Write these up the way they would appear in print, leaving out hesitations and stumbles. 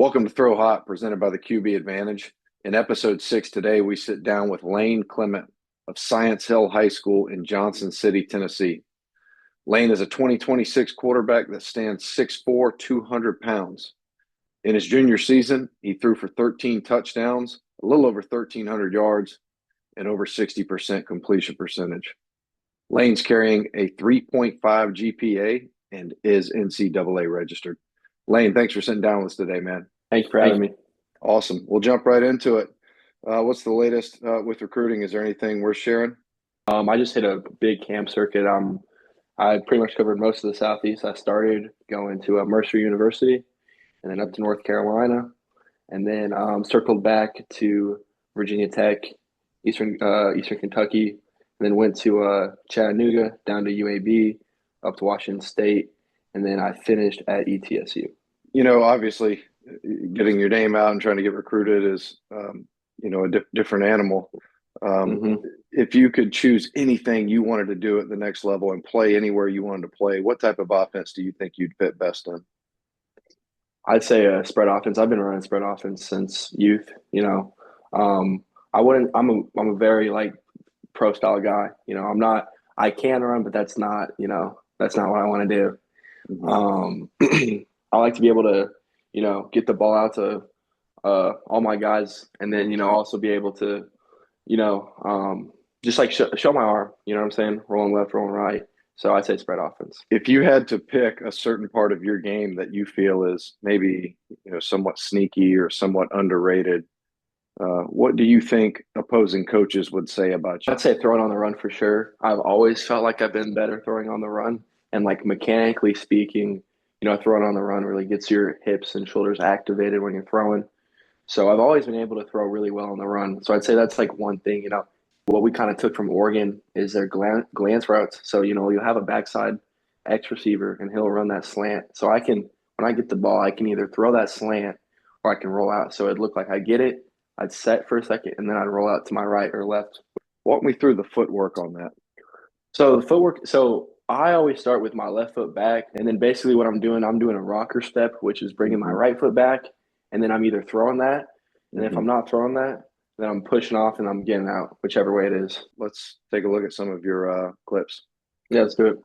Welcome to Throw Hot, presented by the QB Advantage. In episode 6 today, we sit down with Lane Clement of Science Hill High School in Johnson City, Tennessee. Lane is a 2026 quarterback that stands 6'4", 200 pounds. In his junior season, he threw for 13 touchdowns, a little over 1,300 yards, and over 60% completion percentage. Lane's carrying a 3.5 GPA and is NCAA registered. Lane, thanks for sitting down with us today, man. Thanks for having me. Awesome. We'll jump right into it. What's the latest with recruiting? Is there anything worth sharing? I just hit a big camp circuit. I pretty much covered most of the Southeast. I started going to Mercer University and then up to North Carolina, and then circled back to Virginia Tech, Eastern Kentucky, and then went to Chattanooga, down to UAB, up to Washington State, and then I finished at ETSU. Obviously, getting your name out and trying to get recruited is, a different animal. If you could choose anything you wanted to do at the next level and play anywhere you wanted to play, what type of offense do you think you'd fit best in? I'd say a spread offense. I've been running spread offense since youth. I wouldn't. I'm a very pro style guy. I'm not. I can run, but that's not. That's not what I want to do. I like to be able to, get the ball out to all my guys, and then also be able to, just show my arm. You know what I'm saying? Rolling left, rolling right. So I'd say spread offense. If you had to pick a certain part of your game that you feel is maybe somewhat sneaky or somewhat underrated, what do you think opposing coaches would say about you? I'd say throwing on the run for sure. I've always felt like I've been better throwing on the run, and mechanically speaking, throwing on the run really gets your hips and shoulders activated when you're throwing. So I've always been able to throw really well on the run. So I'd say that's one thing. What we kind of took from Oregon is their glance routes. So you'll have a backside X receiver and he'll run that slant. So when I get the ball, I can either throw that slant or I can roll out. So it'd look like I get it, I'd set for a second, and then I'd roll out to my right or left. Walk me through the footwork on that. So the footwork. So I always start with my left foot back, and then basically what I'm doing a rocker step, which is bringing my right foot back, and then I'm either throwing that, and if I'm not throwing that, then I'm pushing off and I'm getting out, whichever way it is. Let's take a look at some of your clips. Yeah, let's do it.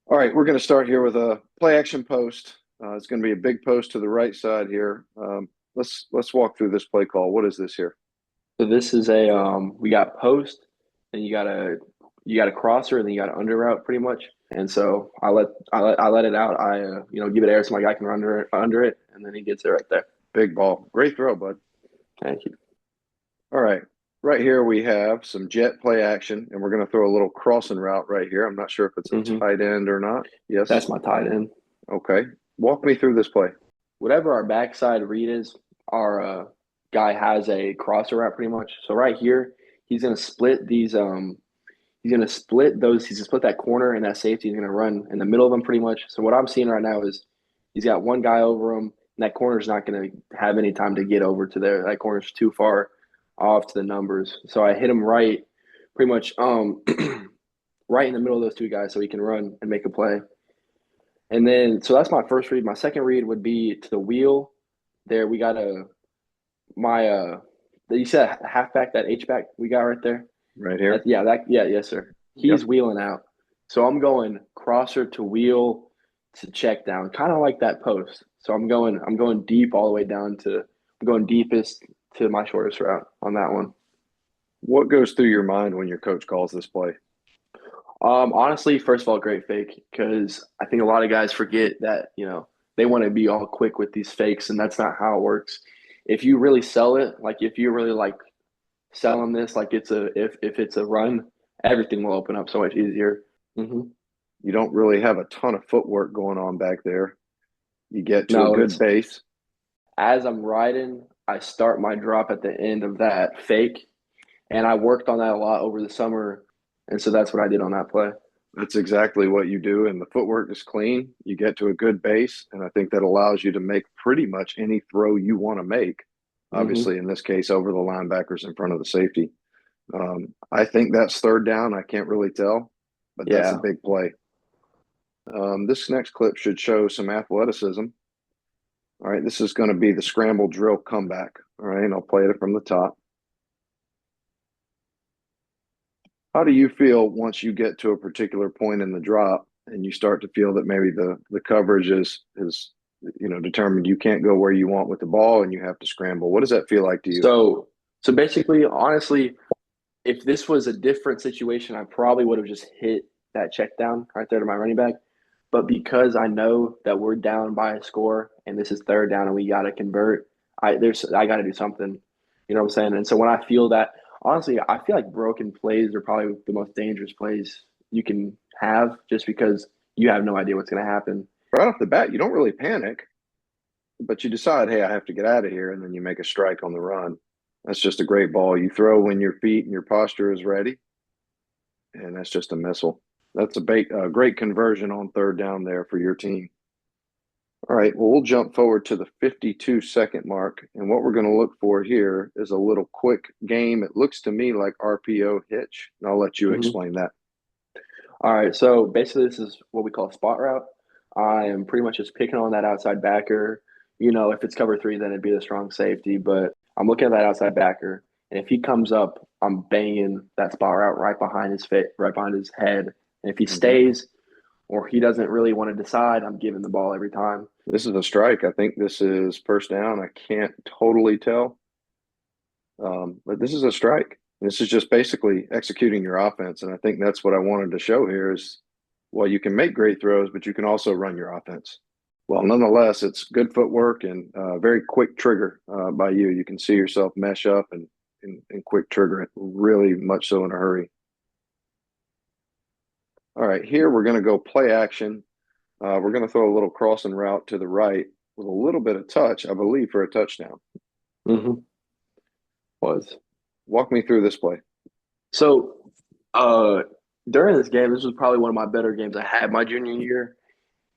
All right, we're going to start here with a play action post. It's going to be a big post to the right side here. Let's walk through this play call. What is this here? So this is we got post, and you got a crosser, and then you got an under route pretty much. And so I let it out. I give it air so my guy can run under it, and then he gets it right there. Big ball. Great throw, bud. Thank you. All right. Right here we have some jet play action, and we're going to throw a little crossing route right here. I'm not sure if it's a tight end or not. Yes. That's my tight end. Okay. Walk me through this play. Whatever our backside read is, our guy has a crosser route pretty much. So right here, he's going to split these he's going to split that corner and that safety. He's going to run in the middle of them pretty much. So what I'm seeing right now is he's got one guy over him, and that corner's not going to have any time to get over to there. That corner's too far off to the numbers. So I hit him right, pretty much right in the middle of those two guys so he can run and make a play. And then, so that's my first read. My second read would be to the wheel. There we got you said halfback, that H-back we got right there? Right here? Yes, sir. He's wheeling out. So I'm going crosser to wheel to check down, kind of like that post. So I'm going deep all the way down I'm going deepest to my shortest route on that one. What goes through your mind when your coach calls this play? Honestly, first of all, great fake, because I think a lot of guys forget that, they want to be all quick with these fakes, and that's not how it works. If you really sell it, if you really selling this if it's a run, everything will open up so much easier. You don't really have a ton of footwork going on back there. You get to a good base. As I'm riding, I start my drop at the end of that fake, and I worked on that a lot over the summer, and so that's what I did on that play. That's exactly what you do, and the footwork is clean. You get to a good base, and I think that allows you to make pretty much any throw you want to make. Obviously, in this case, over the linebackers in front of the safety. I think that's third down. I can't really tell, but that's a big play. This next clip should show some athleticism. All right, this is going to be the scramble drill comeback. All right, and I'll play it from the top. How do you feel once you get to a particular point in the drop and you start to feel that maybe the coverage is determined you can't go where you want with the ball and you have to scramble? What does that feel like to you? So basically, honestly, if this was a different situation, I probably would have just hit that check down right there to my running back. But because I know that we're down by a score and this is third down and we got to convert, I got to do something. You know what I'm saying? And so when I feel that, honestly, I feel like broken plays are probably the most dangerous plays you can have, just because you have no idea what's going to happen. Right off the bat, you don't really panic, but you decide, hey, I have to get out of here, and then you make a strike on the run. That's just a great ball. You throw when your feet and your posture is ready, and that's just a missile. That's a great conversion on third down there for your team. All right, well, we'll jump forward to the 52-second mark, and what we're going to look for here is a little quick game. It looks to me like RPO hitch, and I'll let you Mm-hmm. explain that. All right, so basically, this is what we call a spot route. I am pretty much just picking on that outside backer. If it's cover three, then it'd be the strong safety. But I'm looking at that outside backer, and if he comes up, I'm banging that spot route right behind his fit, right behind his head. And if he Mm-hmm. stays or he doesn't really want to decide, I'm giving the ball every time. This is a strike. I think this is first down. I can't totally tell, but this is a strike. This is just basically executing your offense, and I think that's what I wanted to show here is, well, you can make great throws, but you can also run your offense. Well, nonetheless, it's good footwork and very quick trigger by you. You can see yourself mesh up and quick trigger it, really much so in a hurry. All right, here we're going to go play action. We're going to throw a little crossing route to the right with a little bit of touch, I believe, for a touchdown. Mm-hmm. Was Walk me through this play. so uh during this game, this was probably one of my better games I had my junior year.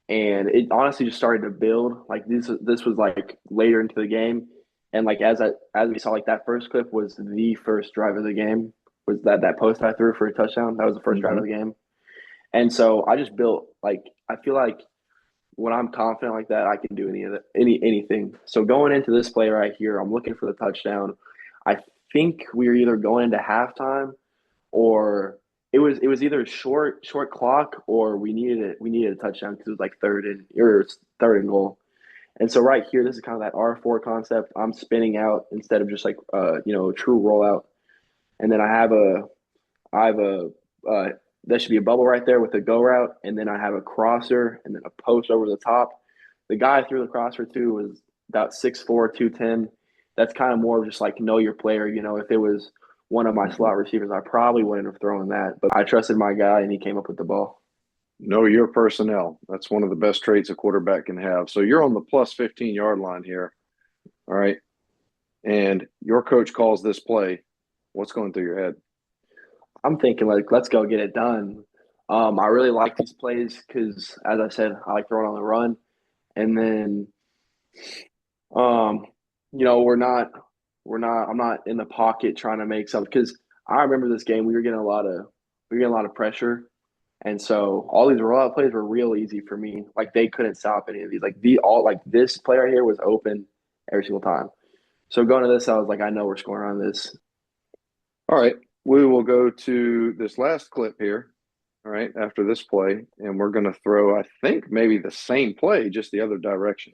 And it honestly just started to build. Like this was like later into the game, and like as we saw, like that first clip was the first drive of the game. Was that post I threw for a touchdown? That was the first drive Mm-hmm. of the game. And so I just built, like, I feel like when I'm confident like that, I can do anything. So going into this play right here, I'm looking for the touchdown. I think we were either going into halftime, or it was either short clock, or we needed a touchdown because it was like third and goal. And so right here, this is kind of that R4 concept. I'm spinning out instead of just like a true rollout. And then I have a uh, that should be a bubble right there with a go route, and then I have a crosser and then a post over the top. The guy I threw the crosser to was about 6'4", 210. That's kind of more of just like know your player. If it was one of my Mm-hmm. slot receivers, I probably wouldn't have thrown that, but I trusted my guy and he came up with the ball. Know your personnel. That's one of the best traits a quarterback can have. So you're on the plus 15-yard line here. All right. And your coach calls this play. What's going through your head? I'm thinking, like, let's go get it done. I really like these plays because, as I said, I like throwing on the run, and then Um, I'm not in the pocket trying to make something, because I remember this game, we were getting a lot of pressure. And so all these rollout plays were real easy for me. Like they couldn't stop any of these. Like this play right here was open every single time. So going to this, I was like, I know we're scoring on this. All right. We will go to this last clip here. All right. After this play, and we're going to throw, I think, maybe the same play, just the other direction.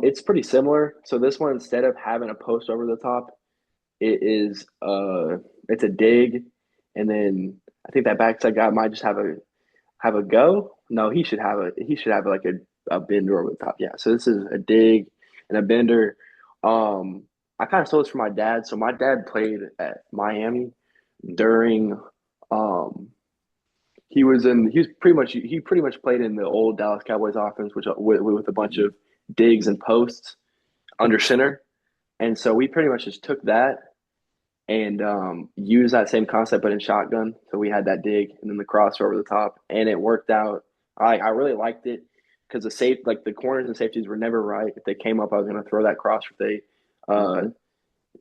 It's pretty similar. So this one, instead of having a post over the top, it's a dig, and then I think that backside guy might just have a go. No, he should have like a bender over the top. Yeah. So this is a dig and a bender. I kind of stole this from my dad. So my dad played at Miami during um he pretty much played in the old Dallas Cowboys offense, which with a bunch of digs and posts under center. And so we pretty much just took that and use that same concept but in shotgun. So we had that dig and then the crosser over the top, and it worked out. I really liked it because the corners and safeties were never right. If they came up, I was going to throw that cross.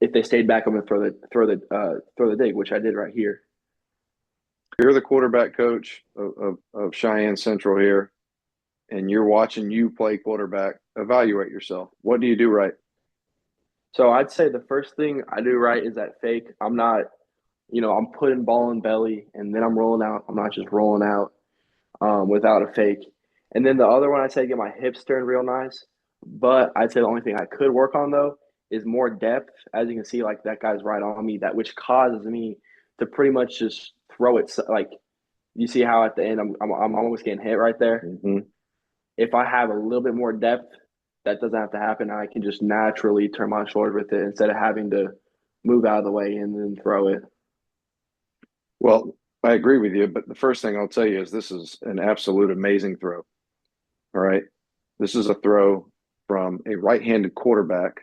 If they stayed back, I'm going to throw the dig, which I did right here. You're the quarterback coach of Cheyenne Central here, and you're watching you play quarterback. evaluate yourself. What do you do right? So I'd say the first thing I do right is that fake. I'm not, I'm putting ball in belly and then I'm rolling out. I'm not just rolling out without a fake. And then the other one I'd say get my hips turned real nice. But I'd say the only thing I could work on though is more depth. As you can see, like that guy's right on me, that which causes me to pretty much just throw it. Like you see how at the end I'm almost getting hit right there. Mm-hmm. If I have a little bit more depth, that doesn't have to happen. I can just naturally turn my shoulder with it instead of having to move out of the way and then throw it. Well, I agree with you, but the first thing I'll tell you is this is an absolute amazing throw. All right. This is a throw from a right-handed quarterback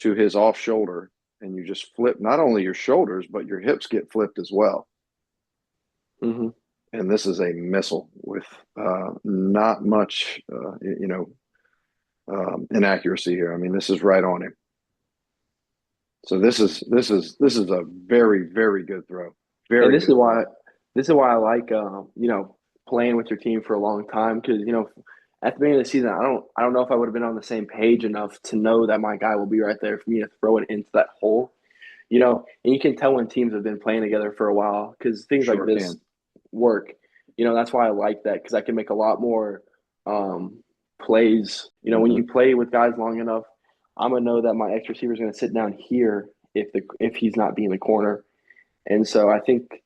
to his off shoulder, and you just flip not only your shoulders, but your hips get flipped as well. Mm-hmm. And this is a missile with not much, inaccuracy here. I mean, this is right on him. So this is a very very good throw. And Very this is good throw. why I like playing with your team for a long time because at the beginning of the season I don't know if I would have been on the same page enough to know that my guy will be right there for me to throw it into that hole. And you can tell when teams have been playing together for a while because things like Sure this can. work. That's why I like that because I can make a lot more plays. When Mm-hmm. you play with guys long enough, I'm gonna know that my X receiver is gonna sit down here if he's not being the corner. And so I think,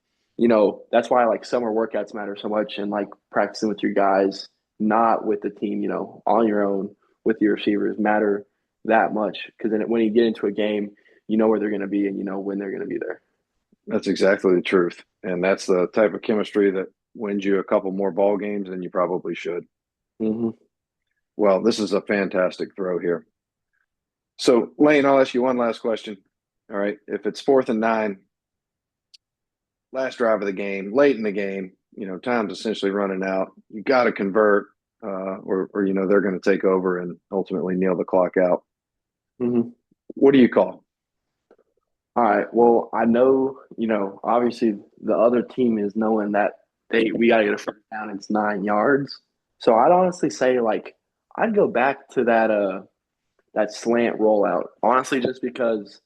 that's why like summer workouts matter so much and like practicing with your guys, not with the team, on your own with your receivers matter that much. Because then when you get into a game, you know where they're going to be and you know when they're going to be there. That's exactly the truth, and that's the type of chemistry that wins you a couple more ball games than you probably should. Mm-hmm. Well, this is a fantastic throw here. So, Lane, I'll ask you one last question. All right, if it's 4th and 9, last drive of the game, late in the game, time's essentially running out. You got to convert, or they're going to take over and ultimately kneel the clock out. Mm-hmm. What do you call? All right. Well, I know, obviously the other team is knowing that we got to get a first down. It's 9 yards. So I'd honestly say like I'd go back to that slant rollout. Honestly, just because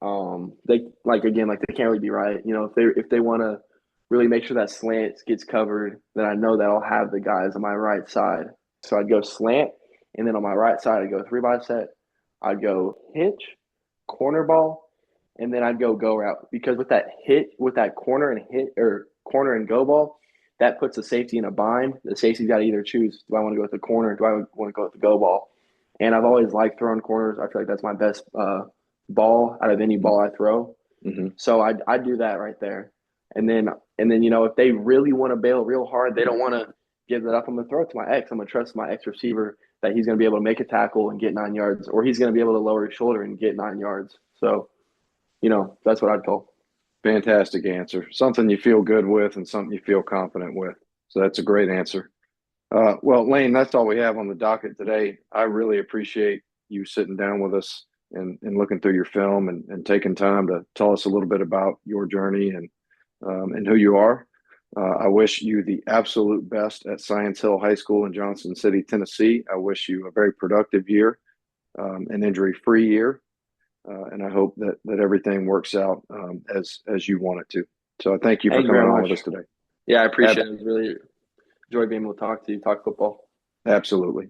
they like again like they can't really be right. If they want to really make sure that slant gets covered, then I know that I'll have the guys on my right side. So I'd go slant, and then on my right side I'd go three by set. I'd go hitch, corner ball, and then I'd go route because with that corner and hit or corner and go ball, that puts the safety in a bind. The safety's got to either choose: do I want to go with the corner? Do I want to go with the go ball? And I've always liked throwing corners. I feel like that's my best ball out of any ball I throw. Mm-hmm. So I do that right there. And then if they really want to bail real hard, they don't want to give that up. I'm gonna throw it to my X. I'm gonna trust my X receiver that he's gonna be able to make a tackle and get 9 yards, or he's gonna be able to lower his shoulder and get 9 yards. So that's what I'd call. Fantastic answer. Something you feel good with and something you feel confident with. So that's a great answer. Well, Lane, that's all we have on the docket today. I really appreciate you sitting down with us and looking through your film and taking time to tell us a little bit about your journey and who you are. I wish you the absolute best at Science Hill High School in Johnson City, Tennessee. I wish you a very productive year, an injury-free year, and I hope that everything works out as you want it to. So I thank you for Thank you coming very on much. with us today. Yeah, I appreciate Ab- it. It was really enjoyed being able to talk to you, talk football. Absolutely.